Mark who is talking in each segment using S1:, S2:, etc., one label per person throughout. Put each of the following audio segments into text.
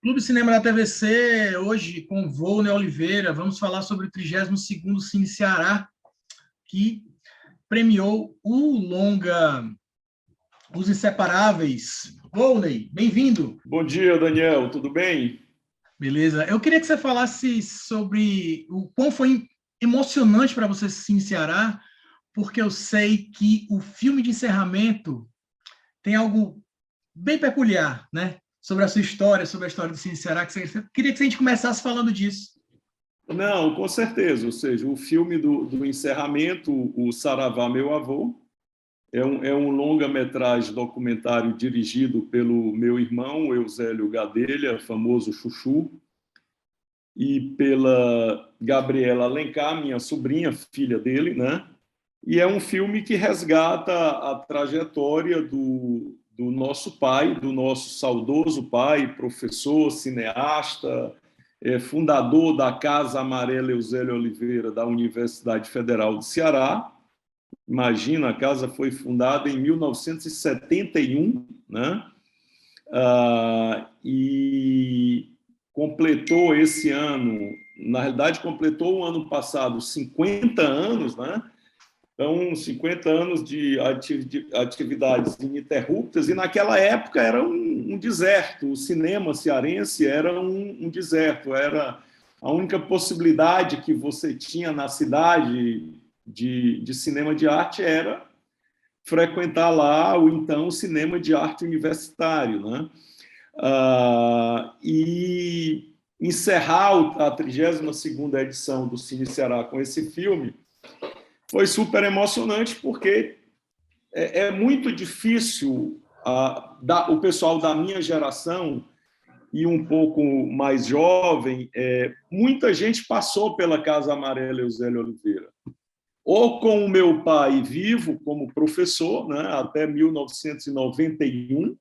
S1: Clube Cinema da TVC, hoje com Volney Oliveira, vamos falar sobre o 32º Cine Ceará, que premiou o longa Os Inseparáveis. Volney, bem-vindo.
S2: Bom dia, Daniel, tudo bem?
S1: Beleza. Eu queria que você falasse sobre o quão foi emocionante para você Cine Ceará, porque eu sei que o filme de encerramento tem algo bem peculiar, né? Sobre a sua história, sobre a história do Cine Ceará. Queria que a gente começasse falando disso.
S2: Não, com certeza. Ou seja, o filme do encerramento, o Saravá, Meu Avô, é um longa-metragem documentário dirigido pelo meu irmão, Eusélio Gadelha, famoso Chuchu, e pela Gabriela Alencar, minha sobrinha, filha dele, né? E é um filme que resgata a trajetória do nosso pai, do nosso saudoso pai, professor, cineasta, fundador da Casa Amarela Eusélio Oliveira, da Universidade Federal do Ceará. Imagina, a casa foi fundada em 1971, né? E completou esse ano, na realidade, completou o ano passado 50 anos, né? Então, 50 anos de atividades ininterruptas, e naquela época era um deserto, o cinema cearense era um deserto, era a única possibilidade que você tinha na cidade de cinema de arte era frequentar lá o então cinema de arte universitário, né? E encerrar a 32ª edição do Cine Ceará com esse filme foi super emocionante, porque é muito difícil o pessoal da minha geração e um pouco mais jovem, muita gente passou pela Casa Amarela Eusélio Oliveira, ou com o meu pai vivo como professor, né, até 1991,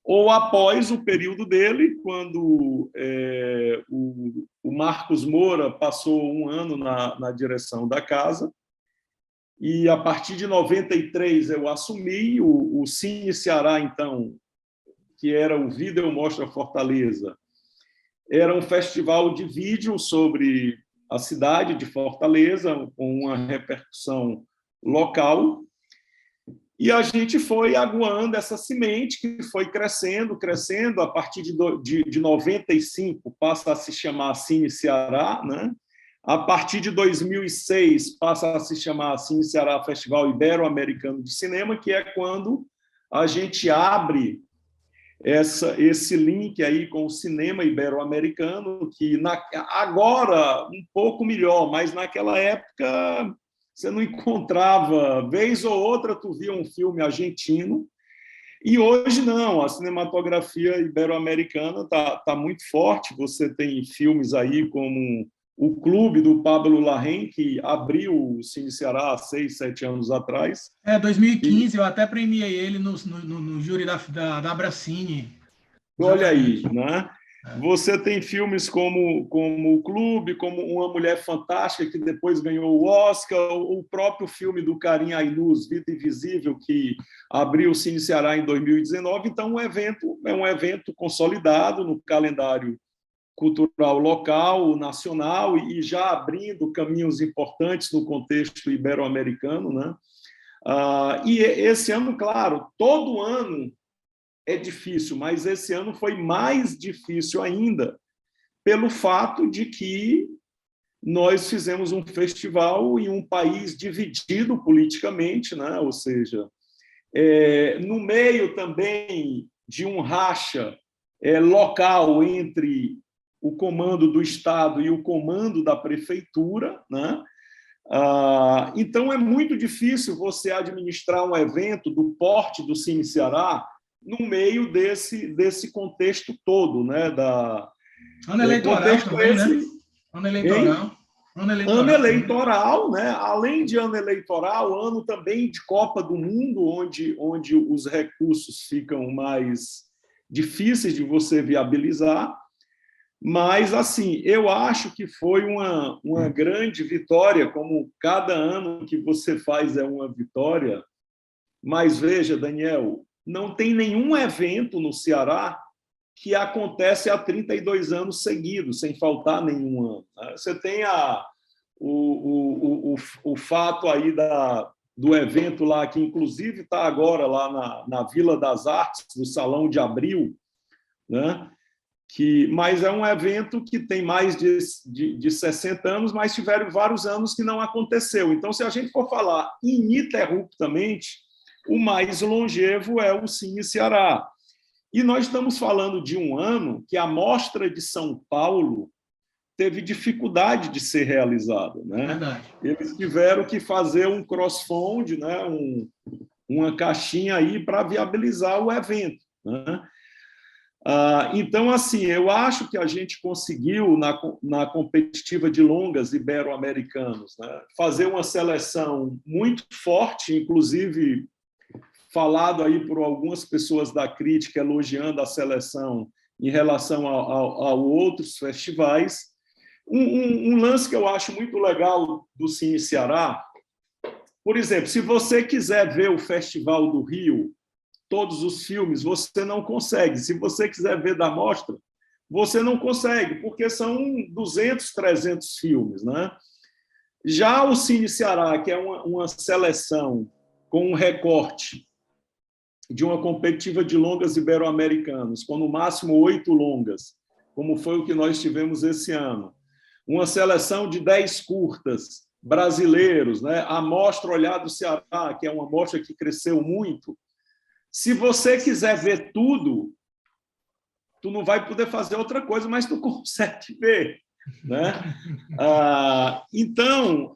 S2: ou após o período dele, quando o Marcos Moura passou um ano na direção da casa. E a partir de 93 eu assumi o Cine Ceará, então, que era o Vídeo Mostra Fortaleza. Era um festival de vídeo sobre a cidade de Fortaleza, com uma repercussão local. E a gente foi aguando essa semente, que foi crescendo, crescendo. A partir de 95 passa a se chamar Cine Ceará, né? A partir de 2006, passa a se chamar Cine Ceará Festival Ibero-Americano de Cinema, que é quando a gente abre esse link aí com o cinema ibero-americano, que agora um pouco melhor, mas naquela época você não encontrava, vez ou outra tu via um filme argentino, e hoje não, a cinematografia ibero-americana está muito forte. Você tem filmes aí como o Clube, do Pablo Larraín, que abriu o Cine Ceará há 6, 7 anos atrás.
S1: 2015, eu até premiei ele no júri da Abracine.
S2: Olha
S1: Exatamente.
S2: aí, né? Você tem filmes como O Clube, como Uma Mulher Fantástica, que depois ganhou o Oscar, o próprio filme do Karim Ainuz, Vida Invisível, que abriu o Cine Ceará em 2019. Então, é um evento consolidado no calendário cultural local, nacional, e já abrindo caminhos importantes no contexto ibero-americano, né? E esse ano, claro, todo ano é difícil, mas esse ano foi mais difícil ainda, pelo fato de que nós fizemos um festival em um país dividido politicamente, né? Ou seja, no meio também de um racha local entre o comando do Estado e o comando da prefeitura, né? Então, é muito difícil você administrar um evento do porte do Cine Ceará no meio desse contexto todo, né?
S1: Ano eleitoral
S2: Contexto
S1: também, né?
S2: esse
S1: Ano
S2: em
S1: eleitoral. Ano
S2: ano
S1: eleitoral também.
S2: eleitoral, né? Além de ano eleitoral, ano também de Copa do Mundo, onde os recursos ficam mais difíceis de você viabilizar. Mas, assim, eu acho que foi uma grande vitória, como cada ano que você faz é uma vitória. Mas veja, Daniel, não tem nenhum evento no Ceará que acontece há 32 anos seguidos, sem faltar nenhum ano. Você tem o fato aí do evento lá, que inclusive está agora lá na Vila das Artes, no Salão de Abril, né? Mas é um evento que tem mais de 60 anos, mas tiveram vários anos que não aconteceu. Então, se a gente for falar ininterruptamente, o mais longevo é o Cine Ceará. E nós estamos falando de um ano que a Mostra de São Paulo teve dificuldade de ser realizada, né?
S1: Verdade.
S2: Eles tiveram que fazer um cross-fund, né? Uma caixinha aí para viabilizar o evento, né? Então, assim, eu acho que a gente conseguiu, na competitiva de longas ibero-americanos, né, fazer uma seleção muito forte, inclusive falado aí por algumas pessoas da crítica elogiando a seleção em relação a outros festivais. Um lance que eu acho muito legal do Cine Ceará, por exemplo, se você quiser ver o Festival do Rio, todos os filmes, você não consegue. Se você quiser ver da mostra, você não consegue, porque são 200, 300 filmes, né? Já o Cine Ceará, que é uma seleção com um recorte de uma competitiva de longas ibero-americanos, com no máximo 8 longas, como foi o que nós tivemos esse ano, uma seleção de 10 curtas brasileiros, né? A Mostra Olhar do Ceará, que é uma mostra que cresceu muito. Se você quiser ver tudo, tu não vai poder fazer outra coisa, mas tu consegue ver, né? Então,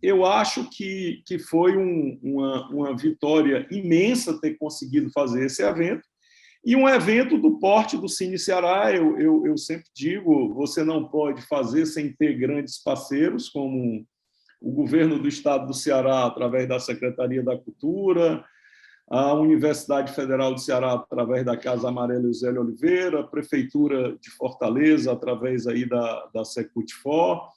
S2: eu acho que foi uma vitória imensa ter conseguido fazer esse evento, e um evento do porte do Cine Ceará, eu sempre digo, você não pode fazer sem ter grandes parceiros, como o governo do estado do Ceará, através da Secretaria da Cultura, a Universidade Federal do Ceará, através da Casa Amarela Eusélio Oliveira, a Prefeitura de Fortaleza, através aí da Secutfor,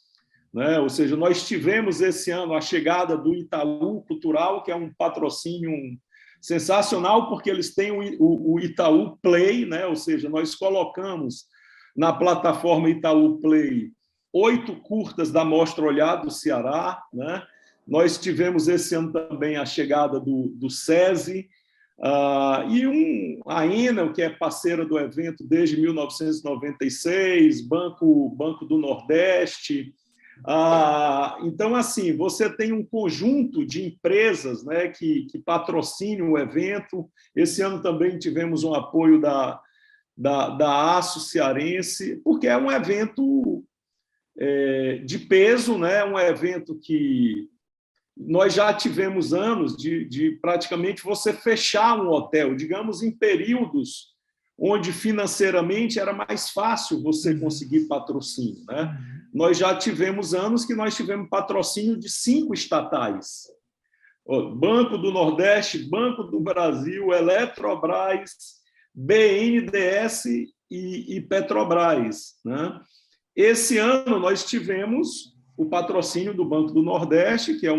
S2: né? Ou seja, nós tivemos esse ano a chegada do Itaú Cultural, que é um patrocínio sensacional, porque eles têm o Itaú Play, né? Ou seja, nós colocamos na plataforma Itaú Play 8 curtas da Mostra Olhar do Ceará, né? Nós tivemos esse ano também a chegada do SESI, e a Enel, que é parceira do evento desde 1996, Banco do Nordeste. Então, assim, você tem um conjunto de empresas, né, que patrocinam o evento. Esse ano também tivemos um apoio da Aço Cearense, porque é um evento de peso, né? Um evento que nós já tivemos anos de praticamente você fechar um hotel, digamos, em períodos onde financeiramente era mais fácil você conseguir patrocínio, né? Nós já tivemos anos que nós tivemos patrocínio de 5 estatais. Banco do Nordeste, Banco do Brasil, Eletrobras, BNDES e Petrobras, né? Esse ano nós tivemos o patrocínio do Banco do Nordeste, que é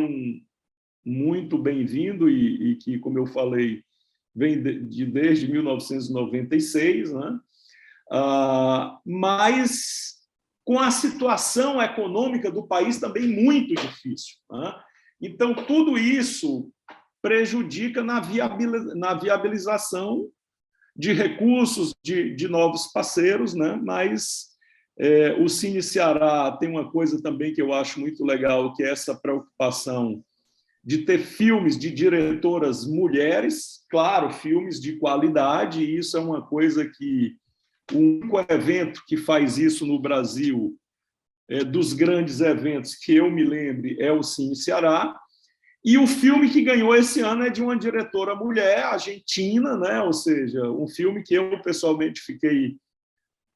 S2: muito bem-vindo e que, como eu falei, vem desde 1996, né? Mas com a situação econômica do país também muito difícil, né? Então, tudo isso prejudica na viabilização de recursos de novos parceiros, né? Mas o Cine Ceará tem uma coisa também que eu acho muito legal, que é essa preocupação de ter filmes de diretoras mulheres, claro, filmes de qualidade, e isso é uma coisa que o único evento que faz isso no Brasil, dos grandes eventos que eu me lembre, é o Cine Ceará. E o filme que ganhou esse ano é de uma diretora mulher argentina, né? Ou seja, um filme que eu pessoalmente fiquei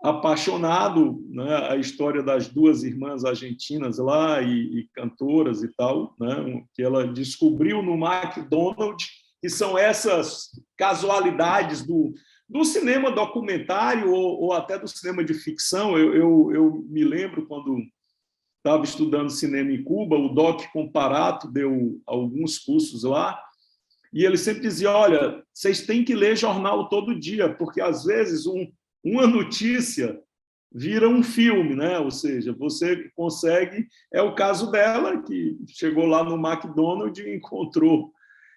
S2: apaixonado, né? A história das 2 irmãs argentinas lá e cantoras e tal, né? Que ela descobriu no McDonald's, que são essas casualidades do cinema documentário ou até do cinema de ficção. Eu me lembro quando estava estudando cinema em Cuba, o Doc Comparato deu alguns cursos lá, e ele sempre dizia, olha, vocês têm que ler jornal todo dia, porque às vezes uma notícia vira um filme, né? Ou seja, você consegue... É o caso dela, que chegou lá no McDonald's e encontrou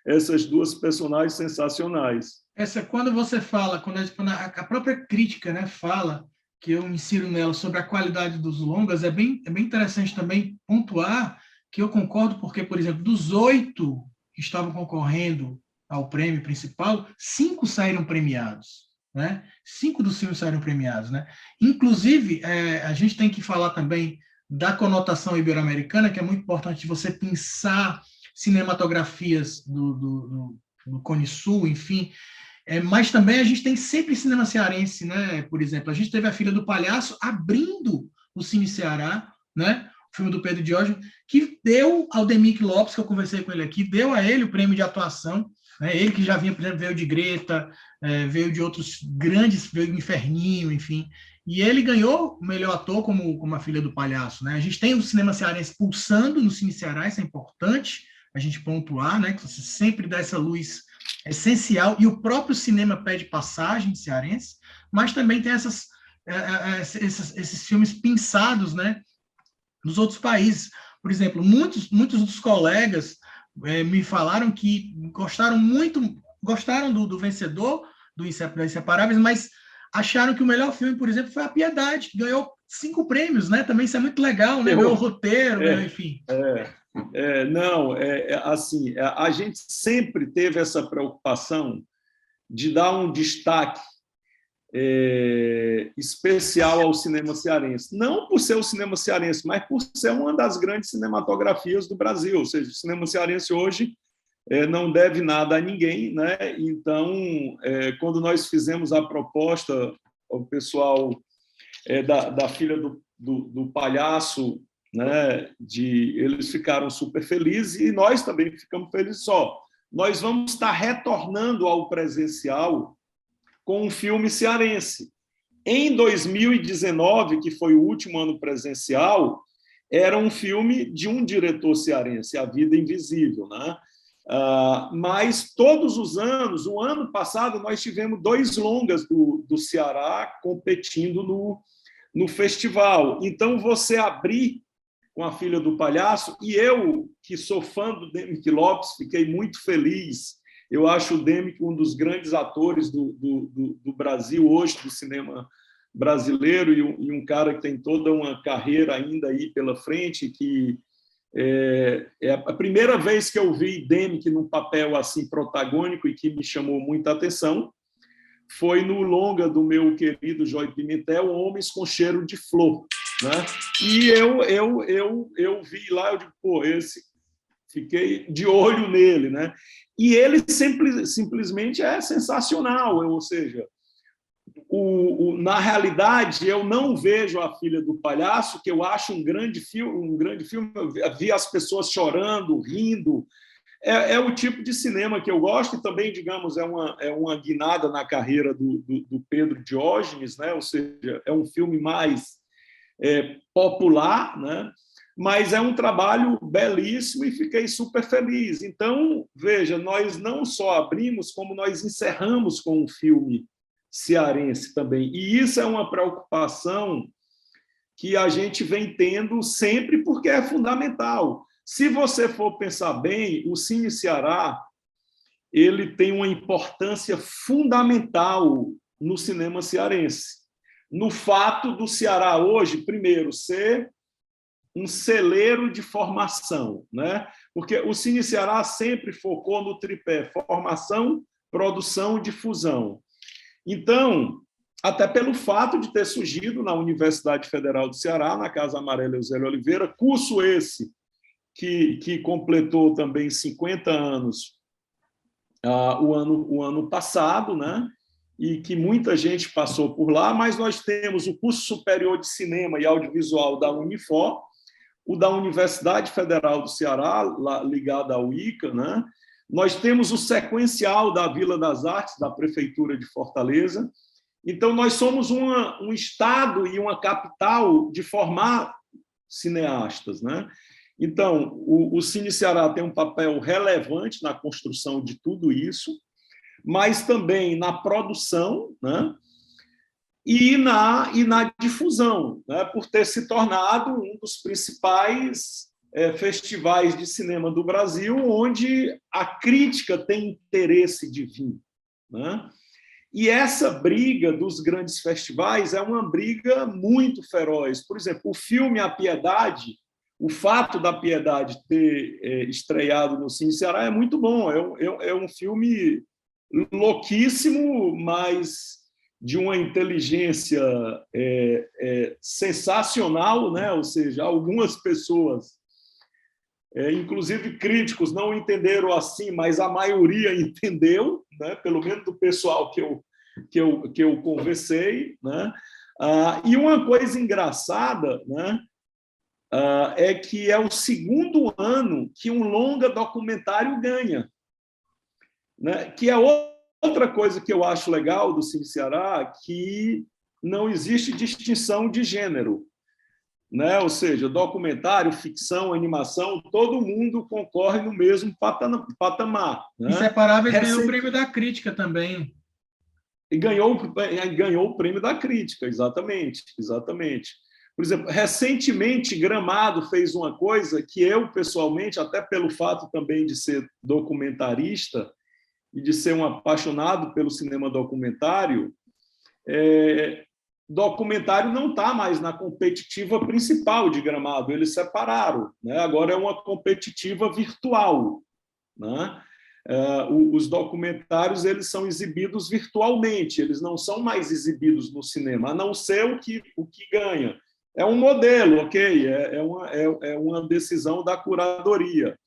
S2: essas duas personagens sensacionais.
S1: Quando você fala, quando a própria crítica, né, fala, que eu me insiro nela, sobre a qualidade dos longas, é bem interessante também pontuar que eu concordo, porque, por exemplo, dos 8 que estavam concorrendo ao prêmio principal, 5 saíram premiados. Né? 5 dos filmes saíram premiados. Né? Inclusive, a gente tem que falar também da conotação ibero-americana, que é muito importante você pensar cinematografias do Cone Sul, enfim, mas também a gente tem sempre cinema cearense, né? Por exemplo, a gente teve A Filha do Palhaço abrindo o Cine Ceará, né? O filme do Pedro Diógenes, que deu ao Demick Lopes, que eu conversei com ele aqui, deu a ele o prêmio de atuação, né? Ele que já vinha, por exemplo, veio de Greta, veio de outros grandes, veio do Inferninho, enfim, e ele ganhou o melhor ator como A Filha do Palhaço, né? A gente tem o cinema cearense pulsando no Cine Ceará, isso é importante a gente pontuar, né? Que você sempre dá essa luz essencial, e o próprio cinema pede passagem cearense, mas também tem esses filmes pensados, né, nos outros países. Por exemplo, muitos dos colegas me falaram que gostaram do vencedor do Inseparáveis, mas acharam que o melhor filme, por exemplo, foi A Piedade, que ganhou 5 prêmios, né? Também isso é muito legal, né? Ganhou o roteiro, né? Enfim.
S2: Não, assim, a gente sempre teve essa preocupação de dar um destaque especial ao cinema cearense. Não por ser o cinema cearense, mas por ser uma das grandes cinematografias do Brasil. Ou seja, o cinema cearense hoje não deve nada a ninguém, né? Então, quando nós fizemos a proposta ao pessoal da Filha do Palhaço, né, eles ficaram super felizes e nós também ficamos felizes. Nós vamos estar retornando ao presencial com um filme cearense. Em 2019, que foi o último ano presencial, era um filme de um diretor cearense, A Vida Invisível, né? Mas todos os anos, o ano passado, nós tivemos 2 longas do Ceará competindo no festival. Então, você abrir com A Filha do Palhaço, e eu, que sou fã do Demick Lopes, fiquei muito feliz. Eu acho o Demick um dos grandes atores do Brasil hoje, do cinema brasileiro, e um cara que tem toda uma carreira ainda aí pela frente, que é a primeira vez que eu vi Demick num papel assim protagônico e que me chamou muita atenção foi no longa do meu querido Joy Pimentel, Homens com Cheiro de Flor, né? E eu vi lá, eu digo, fiquei de olho nele, né? E ele simplesmente é sensacional, ou seja, na realidade, eu não vejo A Filha do Palhaço, que eu acho um grande filme, eu vi as pessoas chorando, rindo, é o tipo de cinema que eu gosto, e também, digamos, é uma guinada na carreira do Pedro Diógenes, né? Ou seja, é um filme mais popular, né? Mas é um trabalho belíssimo e fiquei super feliz. Então, veja, nós não só abrimos, como nós encerramos com um filme cearense também. E isso é uma preocupação que a gente vem tendo sempre, porque é fundamental. Se você for pensar bem, o Cine Ceará ele tem uma importância fundamental no cinema cearense. No fato do Ceará hoje, primeiro, ser um celeiro de formação, né? Porque o Cine Ceará sempre focou no tripé formação, produção e difusão. Então, até pelo fato de ter surgido na Universidade Federal do Ceará, na Casa Amarela Eusélio Oliveira, curso esse que completou também 50 anos o ano passado, né? E que muita gente passou por lá, mas nós temos o curso superior de cinema e audiovisual da Unifor, o da Universidade Federal do Ceará, ligado ao ICA, né? Nós temos o sequencial da Vila das Artes, da Prefeitura de Fortaleza. Então, nós somos um estado e uma capital de formar cineastas, né? Então, o Cine Ceará tem um papel relevante na construção de tudo isso, mas também na produção, né? e na difusão, né, por ter se tornado um dos principais festivais de cinema do Brasil, onde a crítica tem interesse de vir, né? E essa briga dos grandes festivais é uma briga muito feroz. Por exemplo, o filme A Piedade, o fato da Piedade ter estreado no Cine Ceará é muito bom. É um filme louquíssimo, mas de uma inteligência sensacional, né? Ou seja, algumas pessoas, inclusive críticos, não entenderam assim, mas a maioria entendeu, né? Pelo menos do pessoal que eu conversei, né? E uma coisa engraçada, né? É que é o segundo ano que um longa documentário ganha, né? Que é outra coisa que eu acho legal do Cine Ceará, que não existe distinção de gênero, né? Ou seja, documentário, ficção, animação, todo mundo concorre no mesmo patamar, né?
S1: Inseparáveis ganhou o prêmio da crítica também.
S2: E ganhou o prêmio da crítica, exatamente, exatamente. Por exemplo, recentemente, Gramado fez uma coisa que eu, pessoalmente, até pelo fato também de ser documentarista e de ser um apaixonado pelo cinema documentário, documentário não está mais na competitiva principal de Gramado, eles separaram, né? Agora é uma competitiva virtual, né? Os documentários eles são exibidos virtualmente, eles não são mais exibidos no cinema, a não ser o que ganha. É um modelo, ok? É uma decisão da curadoria.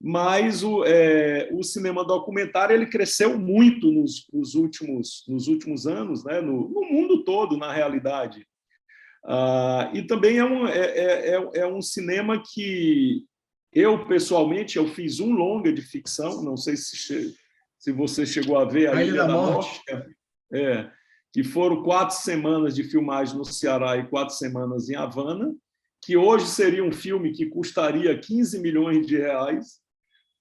S2: Mas o cinema documentário ele cresceu muito nos últimos anos, né? No mundo todo, na realidade. E também é um cinema que eu, pessoalmente, eu fiz um longa de ficção, não sei se você chegou a ver, A Ilha da Morte, que foram 4 semanas de filmagem no Ceará e 4 semanas em Havana, que hoje seria um filme que custaria 15 milhões de reais,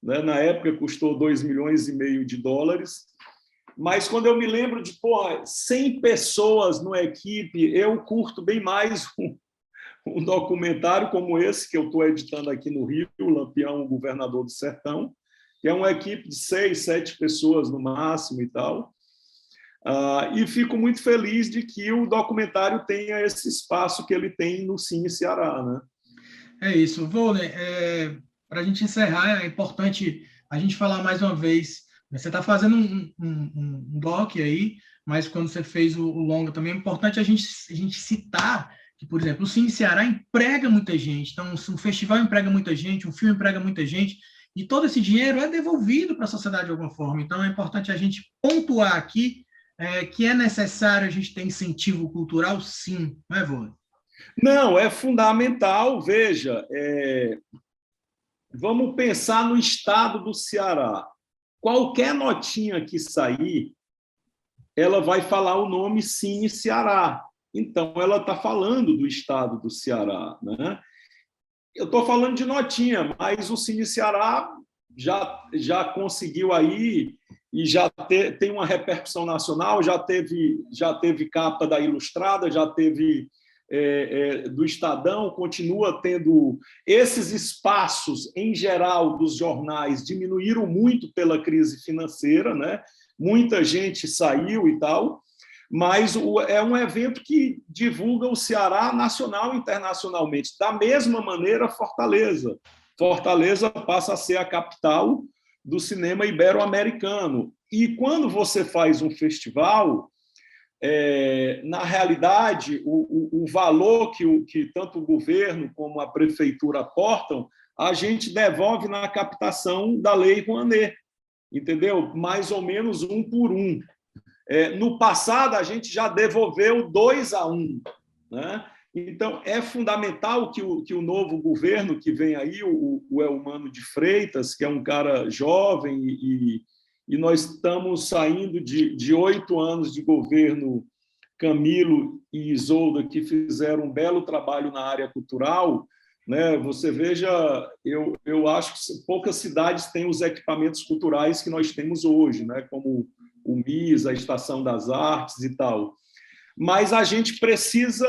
S2: né? Na época custou 2,5 milhões de dólares, mas quando eu me lembro de 100 pessoas numa equipe, eu curto bem mais um documentário como esse que eu estou editando aqui no Rio, o Lampião, o Governador do Sertão, que é uma equipe de 6, 7 pessoas no máximo e tal. E fico muito feliz de que o documentário tenha esse espaço que ele tem no Cine Ceará, né?
S1: É isso. Vôlei, para a gente encerrar, é importante a gente falar mais uma vez. Você está fazendo um doc aí, mas quando você fez o longa também, é importante a gente citar que, por exemplo, o Cine Ceará emprega muita gente. Então, um festival emprega muita gente, um filme emprega muita gente, e todo esse dinheiro é devolvido para a sociedade de alguma forma. Então, é importante a gente pontuar aqui que é necessário a gente ter incentivo cultural, sim, não é, Vôlei?
S2: Não, é fundamental. Veja, vamos pensar no estado do Ceará. Qualquer notinha que sair, ela vai falar o nome Cine Ceará. Então, ela está falando do estado do Ceará, né? Eu estou falando de notinha, mas o Cine Ceará já conseguiu aí e já tem uma repercussão nacional, já teve capa da Ilustrada, já teve do Estadão, continua tendo esses espaços, em geral, dos jornais diminuíram muito pela crise financeira, né? Muita gente saiu e tal, mas é um evento que divulga o Ceará nacional e internacionalmente. Da mesma maneira, Fortaleza. Fortaleza passa a ser a capital do cinema ibero-americano. E quando você faz um festival, na realidade, o valor que tanto o governo como a prefeitura aportam, a gente devolve na captação da Lei Rouanet, entendeu? Mais ou menos 1 por 1. No passado, a gente já devolveu 2-1, né? Então, é fundamental que o novo governo que vem aí, o Elmano de Freitas, que é um cara jovem, e nós estamos saindo de 8 anos de governo Camilo e Isolda, que fizeram um belo trabalho na área cultural, né? Você veja, eu acho que poucas cidades têm os equipamentos culturais que nós temos hoje, né? Como o MIS, a Estação das Artes e tal. mas a gente precisa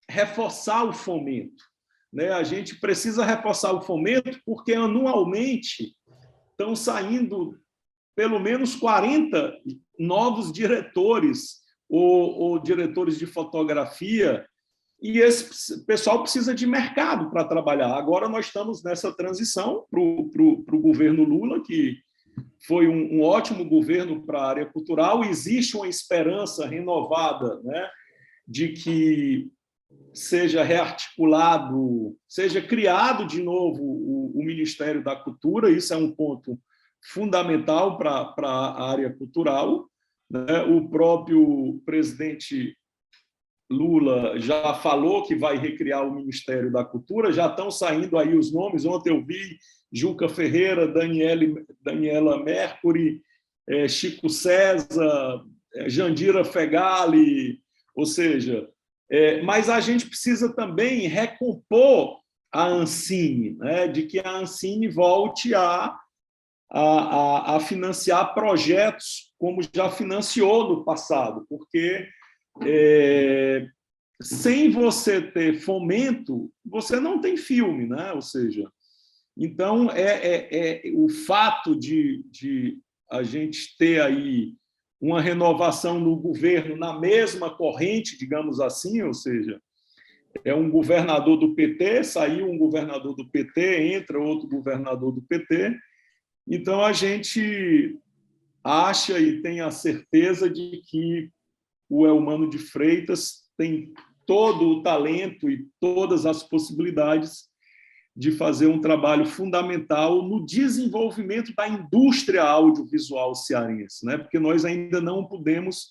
S2: reforçar o fomento, né? A gente precisa reforçar o fomento porque anualmente estão saindo pelo menos 40 novos diretores ou diretores de fotografia, e esse pessoal precisa de mercado para trabalhar. Agora nós estamos nessa transição para o governo Lula, que foi um ótimo governo para a área cultural. Existe uma esperança renovada, né, de que seja rearticulado, seja criado de novo o Ministério da Cultura. Isso é um ponto fundamental para a área cultural, né? O próprio presidente Lula já falou que vai recriar o Ministério da Cultura, já estão saindo aí os nomes. Ontem eu vi Juca Ferreira, Daniela Mercury, Chico César, Jandira Fegali, ou seja, mas a gente precisa também recompor a Ancine, né, de que a Ancine volte a financiar projetos como já financiou no passado, porque sem você ter fomento, você não tem filme, né? Ou seja, então o fato de a gente ter aí uma renovação no governo na mesma corrente, digamos assim, ou seja, é um governador do PT, saiu um governador do PT, entra outro governador do PT, então a gente acha e tem a certeza de que o Eumano de Freitas tem todo o talento e todas as possibilidades de fazer um trabalho fundamental no desenvolvimento da indústria audiovisual cearense, né? Porque nós ainda não podemos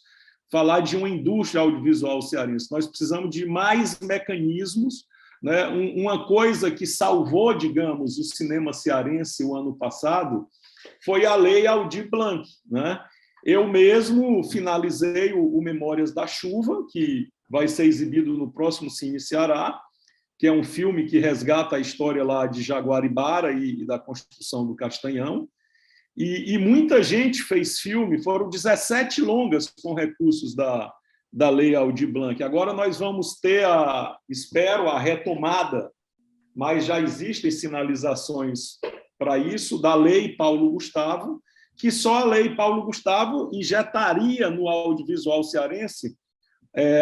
S2: falar de uma indústria audiovisual cearense, nós precisamos de mais mecanismos, né? Uma coisa que salvou, digamos, o cinema cearense o ano passado foi a Lei Aldir Blanc, né? Eu mesmo finalizei o Memórias da Chuva, que vai ser exibido no próximo Cine Ceará, que é um filme que resgata a história lá de Jaguaribara e da construção do Castanhão. E muita gente fez filme, foram 17 longas com recursos da Lei Aldir Blanc. Agora nós vamos ter, espero, a retomada, mas já existem sinalizações para isso, da Lei Paulo Gustavo, que só a Lei Paulo Gustavo injetaria no audiovisual cearense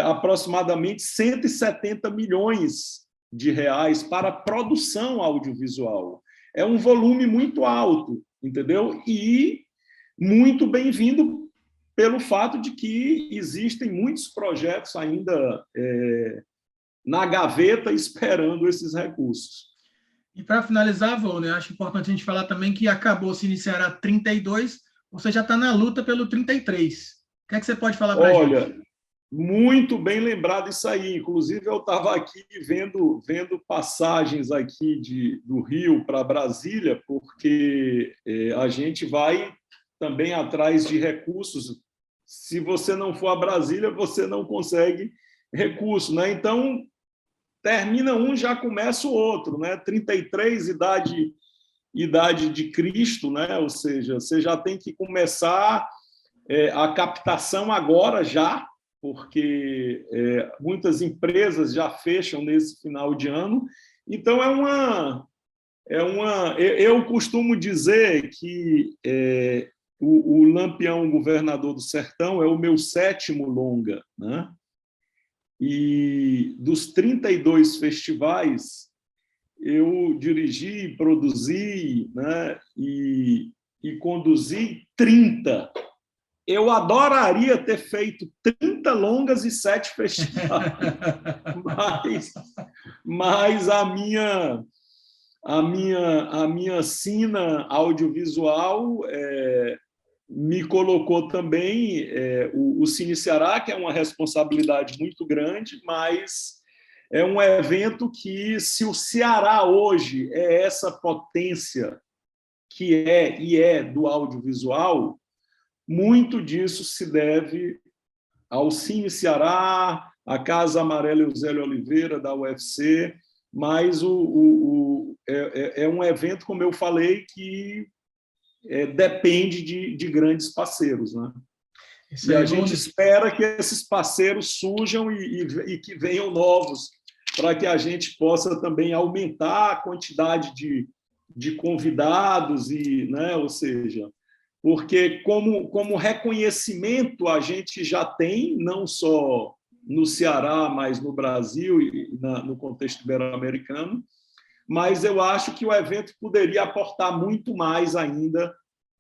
S2: aproximadamente 170 milhões de reais para produção audiovisual. É um volume muito alto, entendeu? E muito bem-vindo pelo fato de que existem muitos projetos ainda na gaveta esperando esses recursos.
S1: E para finalizar, Volney, acho importante a gente falar também que acabou se iniciar a 32, você já está na luta pelo 33. O que é que você pode falar para a gente?
S2: Olha, muito bem lembrado isso aí. Inclusive, eu estava aqui vendo passagens aqui do Rio para Brasília, porque a gente vai também atrás de recursos. Se você não for a Brasília, você não consegue recurso, né? Então, termina um, já começa o outro, né? 33, idade de Cristo, né? Ou seja, você já tem que começar a captação agora já, porque muitas empresas já fecham nesse final de ano. Então, eu costumo dizer que o Lampião Governador do Sertão é o meu 7º longa, né? E dos 32 festivais, eu dirigi, produzi, né, e conduzi 30. Eu adoraria ter feito 30 longas e 7 festivais, mas a minha sina audiovisual me colocou também o Cine Ceará, que é uma responsabilidade muito grande, mas é um evento que, se o Ceará hoje é essa potência que é do audiovisual, muito disso se deve ao Cine Ceará, à Casa Amarela Eusélio Oliveira, da UFC, mas é um evento, como eu falei, que depende de grandes parceiros, né? E a gente espera que esses parceiros surjam e que venham novos, para que a gente possa também aumentar a quantidade de convidados, né? Ou seja, porque como reconhecimento a gente já tem, não só no Ceará, mas no Brasil e no contexto ibero-americano, mas eu acho que o evento poderia aportar muito mais ainda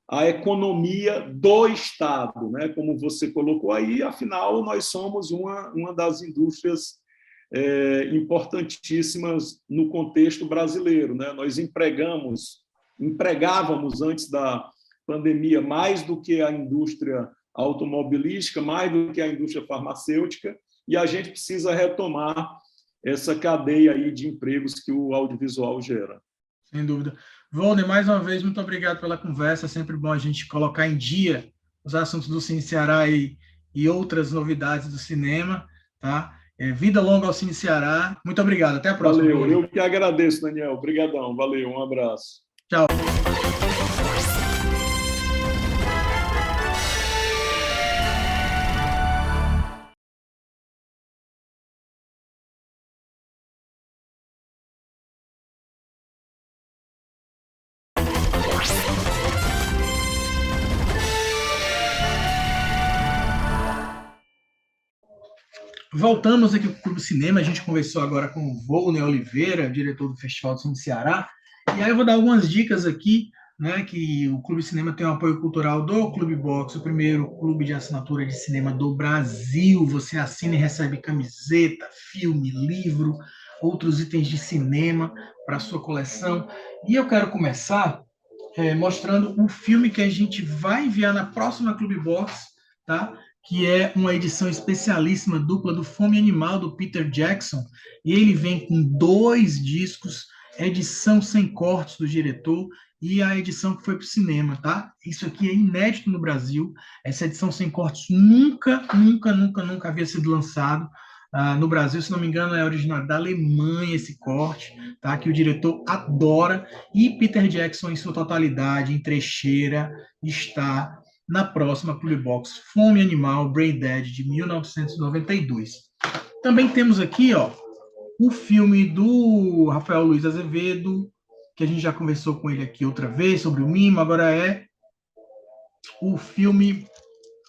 S2: à economia do Estado, né? Como você colocou aí, afinal, nós somos uma das indústrias importantíssimas no contexto brasileiro, né? Nós empregávamos antes da pandemia mais do que a indústria automobilística, mais do que a indústria farmacêutica, e a gente precisa retomar essa cadeia aí de empregos que o audiovisual gera.
S1: Sem dúvida. Volney, mais uma vez, muito obrigado pela conversa. É sempre bom a gente colocar em dia os assuntos do Cine Ceará e outras novidades do cinema, tá? Vida longa ao Cine Ceará. Muito obrigado. Até a próxima.
S2: Valeu. Eu que agradeço, Daniel. Obrigadão. Valeu. Um abraço.
S1: Tchau. Voltamos aqui para o Clube Cinema. A gente conversou agora com o Volney Oliveira, diretor do Festival do Cine Ceará. E aí eu vou dar algumas dicas aqui, né, que o Clube Cinema tem um apoio cultural do Clube Box, o primeiro clube de assinatura de cinema do Brasil. Você assina e recebe camiseta, filme, livro, outros itens de cinema para a sua coleção. E eu quero começar mostrando um filme que a gente vai enviar na próxima Clube Box, tá? Que é uma edição especialíssima dupla do Fome Animal, do Peter Jackson, e ele vem com 2 discos, edição sem cortes do diretor, e a edição que foi para o cinema, tá? Isso aqui é inédito no Brasil, essa edição sem cortes nunca havia sido lançado no Brasil, se não me engano é original da Alemanha esse corte, tá? Que o diretor adora, e Peter Jackson em sua totalidade, em trecheira, está na próxima Clube Box, Fome Animal, Brain Dead, de 1992. Também temos aqui, ó, o filme do Rafael Luiz Azevedo, que a gente já conversou com ele aqui outra vez, sobre o Mimo, agora é o filme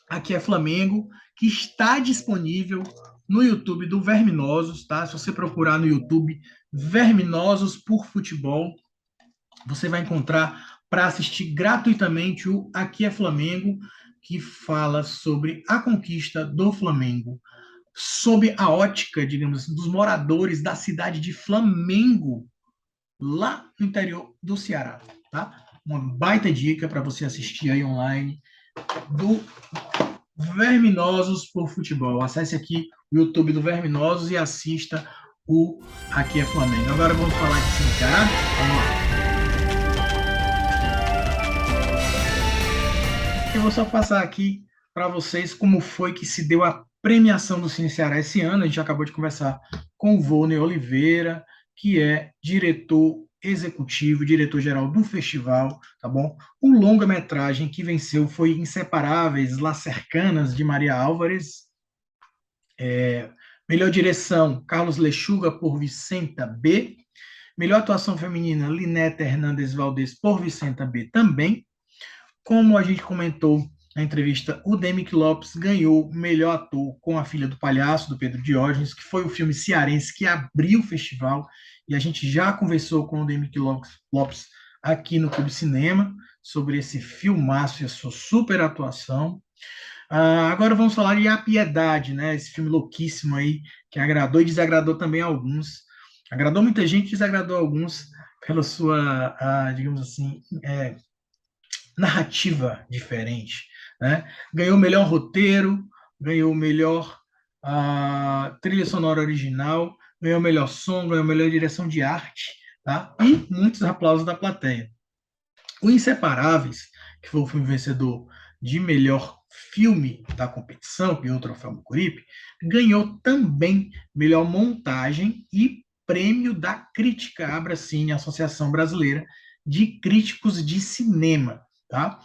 S1: Aqui é Flamengo, que está disponível no YouTube do Verminosos, tá? Se você procurar no YouTube Verminosos por Futebol, você vai encontrar para assistir gratuitamente o Aqui é Flamengo, que fala sobre a conquista do Flamengo, sob a ótica, digamos assim, dos moradores da cidade de Flamengo, lá no interior do Ceará, tá? Uma baita dica para você assistir aí online do Verminosos por Futebol. Acesse aqui o YouTube do Verminosos e assista o Aqui é Flamengo. Agora vamos falar de Cine Ceará? Vamos lá. Eu vou só passar aqui para vocês como foi que se deu a premiação do Cine Ceará esse ano. A gente acabou de conversar com o Volney Oliveira, que é diretor executivo, diretor-geral do festival, tá bom? O longa-metragem que venceu foi Inseparáveis, Las Cercanas, de Maria Álvares. Melhor direção, Carlos Lechuga, por Vicenta B. Melhor atuação feminina, Lineta Hernandes Valdez, por Vicenta B. também. Como a gente comentou na entrevista, o Demick Lopes ganhou o melhor ator com A Filha do Palhaço, do Pedro Diógenes, que foi o filme cearense que abriu o festival, e a gente já conversou com o Demick Lopes aqui no Clube Cinema sobre esse filmaço e a sua super atuação. Agora vamos falar de A Piedade, né? Esse filme louquíssimo aí, que agradou e desagradou também a alguns. Agradou muita gente, desagradou alguns pela sua, digamos assim, narrativa diferente, né? Ganhou o melhor roteiro, ganhou o melhor trilha sonora original, ganhou o melhor som, ganhou a melhor direção de arte, tá? E muitos aplausos da plateia. O Inseparáveis, que foi o filme vencedor de melhor filme da competição, que ganhou o troféu Mucuripe, ganhou também melhor montagem e prêmio da Crítica Abracine, Associação Brasileira de Críticos de Cinema. Tá?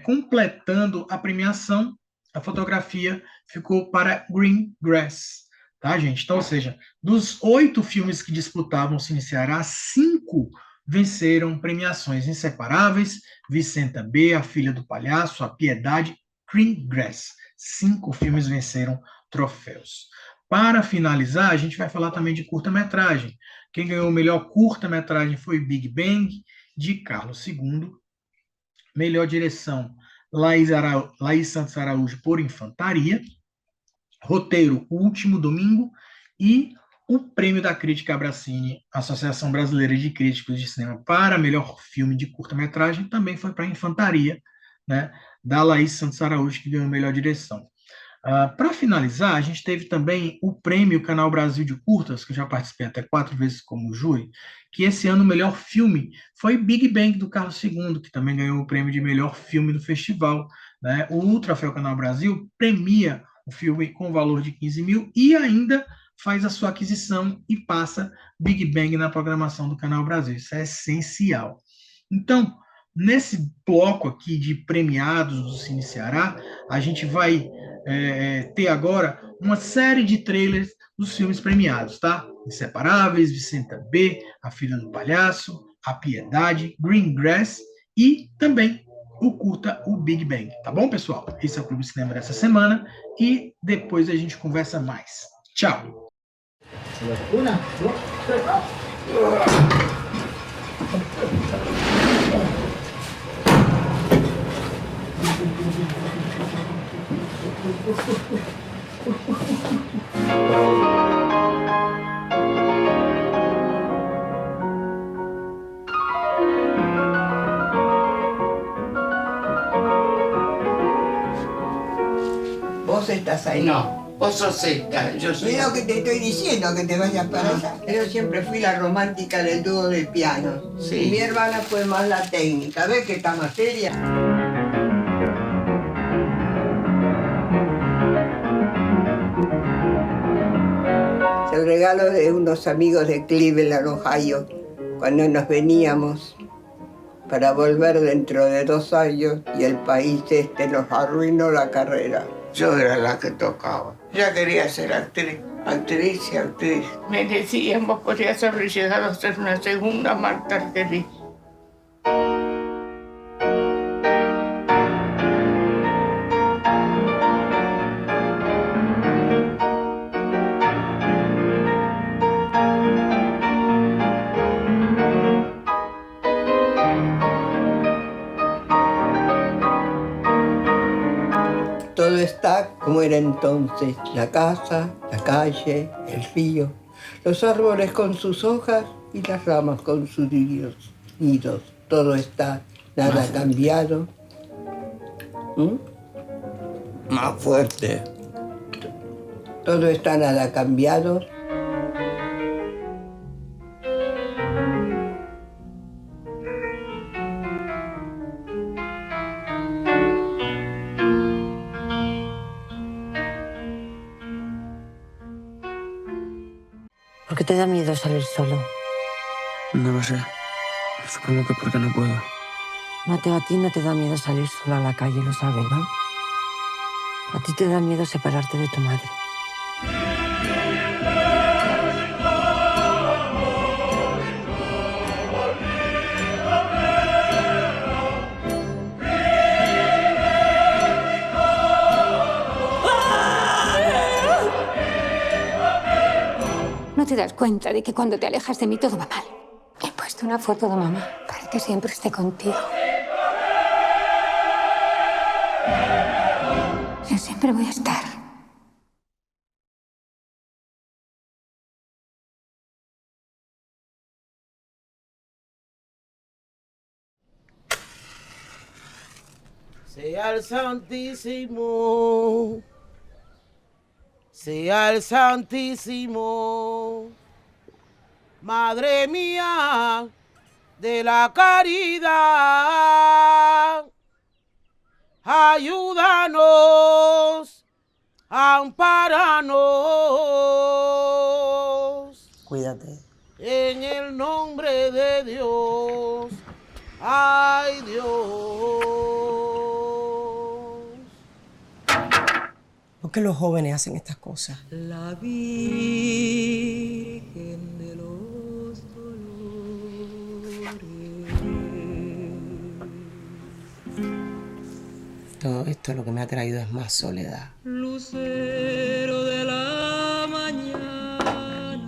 S1: Completando a premiação, a fotografia ficou para Greengrass, tá, gente? Então, ou seja, dos 8 filmes que disputavam o Cine Ceará, 5 venceram premiações: Inseparáveis, Vicenta B, A Filha do Palhaço, A Piedade, Greengrass. 5 filmes venceram troféus. Para finalizar, a gente vai falar também de curta-metragem. Quem ganhou o melhor curta-metragem foi Big Bang, de Carlos II. Melhor direção, Laís Santos Araújo, por Infantaria. Roteiro, O Último Domingo. E o Prêmio da Crítica Abracine, Associação Brasileira de Críticos de Cinema, para melhor filme de curta-metragem, também foi para Infantaria, né, da Laís Santos Araújo, que ganhou a melhor direção. Para finalizar, a gente teve também o prêmio Canal Brasil de Curtas, que eu já participei até 4 vezes como júri, que esse ano o melhor filme foi Big Bang, do Carlos II, que também ganhou o prêmio de melhor filme do festival, né? O Troféu Canal Brasil premia o filme com valor de 15 mil e ainda faz a sua aquisição e passa Big Bang na programação do Canal Brasil. Isso é essencial. Então, nesse bloco aqui de premiados do Cine Ceará, a gente vai ter agora uma série de trailers dos filmes premiados, tá? Inseparáveis, Vicenta B, A Filha do Palhaço, A Piedade, Greengrass e também o curta O Big Bang, tá bom, pessoal? Esse é o Clube Cinema dessa semana e depois a gente conversa mais. Tchau! Una, dos, tres.
S3: ¿Vos estás ahí?
S4: No, vos sos esta, yo soy...
S3: Es lo que te estoy diciendo, que te vayas para allá. Yo siempre fui la romántica del dúo del piano.
S4: Sí.
S3: Y mi hermana fue más la técnica. ¿Ves que está más seria? Es el regalo de unos amigos de Cleveland, Ohio, cuando nos veníamos para volver dentro de 2 años y el país nos arruinó la carrera.
S4: Yo era la que tocaba. Ya quería ser actriz, actriz y actriz. Me decían, vos podrías haber llegado a ser una segunda Marta Argerich.
S3: Todo está como era entonces, la casa, la calle, el río, los árboles con sus hojas y las ramas con sus nidos. Todo está, nada ha cambiado.
S4: Más fuerte.
S3: Todo está, nada ha cambiado.
S5: ¿Por qué te da miedo salir solo?
S6: No lo sé. Supongo que porque no puedo.
S5: Mateo, a ti no te da miedo salir sola a la calle, lo sabes, ¿no? A ti te da miedo separarte de tu madre.
S7: ¿No te das cuenta de que cuando te alejas de mí todo va mal? He puesto una foto de mamá para que siempre esté contigo. Yo siempre voy a estar.
S8: Sea el Santísimo, sea el Santísimo, Madre mía de la caridad, ayúdanos, ampáranos.
S5: Cuídate.
S8: En el nombre de Dios, ay Dios.
S9: ¿Por qué los jóvenes hacen estas cosas?
S5: La Virgen de los Dolores.
S9: Todo esto lo que me ha traído es más soledad.
S5: Lucero de la mañana.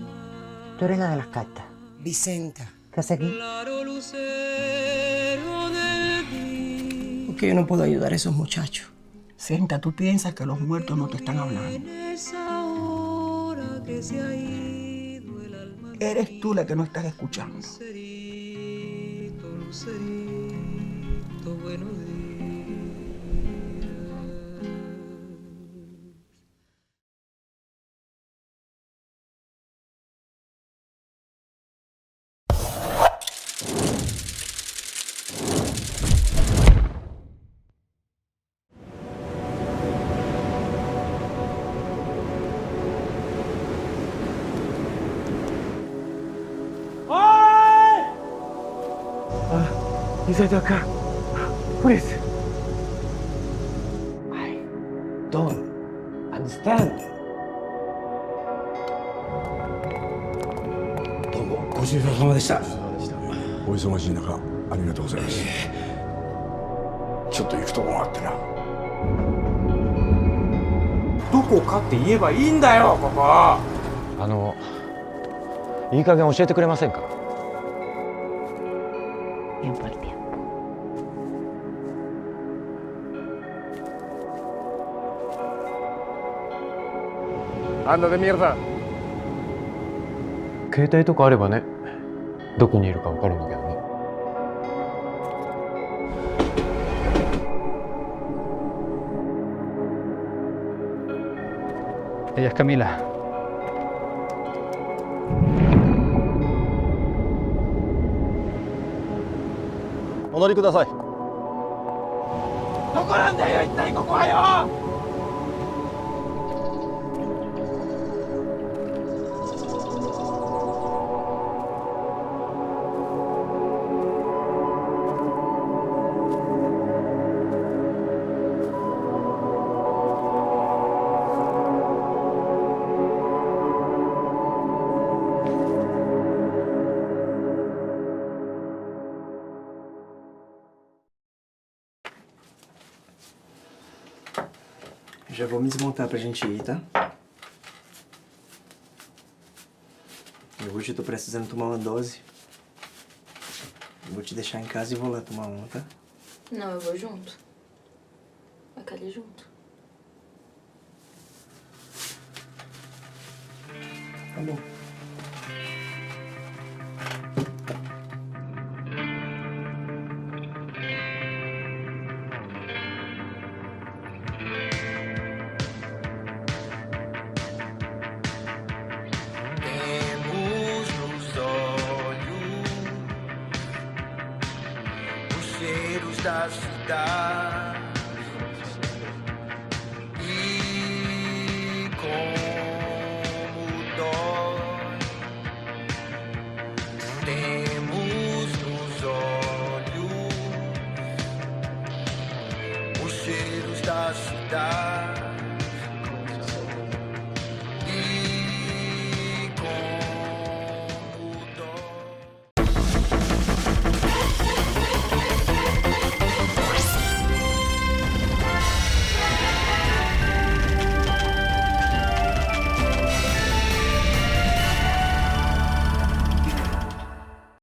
S10: Tú eres la de las cartas.
S9: Vicenta,
S10: ¿Qué hace aquí?
S5: Claro lucero del día.
S9: ¿por qué yo no puedo ayudar a esos muchachos?
S10: Senta, tú piensas que los muertos no te están hablando.
S5: En esa hora que se ha ido el alma.
S10: Eres tú la que no estás escuchando.
S5: Lucerito, lucerito, buenos días.
S6: Inside car. Please. I don't understand.
S11: どうもごちそうさまでした。お忙しい中ありがとうございます。ちょっと行くとこがあってな。
S6: どこかって言えばいいんだよ、ここ。いい加減教えてくれませんか。
S10: Tiempo al tiempo.
S6: Anda de mierda. 携帯とかあればね、どこにいるかわかるんだけどね。
S12: Ella es Camila.
S6: お乗りください。
S8: どこなんだよ一体ここはよ。
S13: Já vou me desmontar pra gente ir, tá? E hoje eu tô precisando tomar uma dose. Eu vou te deixar em casa e vou lá tomar uma, tá?
S14: Não, eu vou junto. Vai cair junto.
S13: Tá bom.
S8: Da cidade.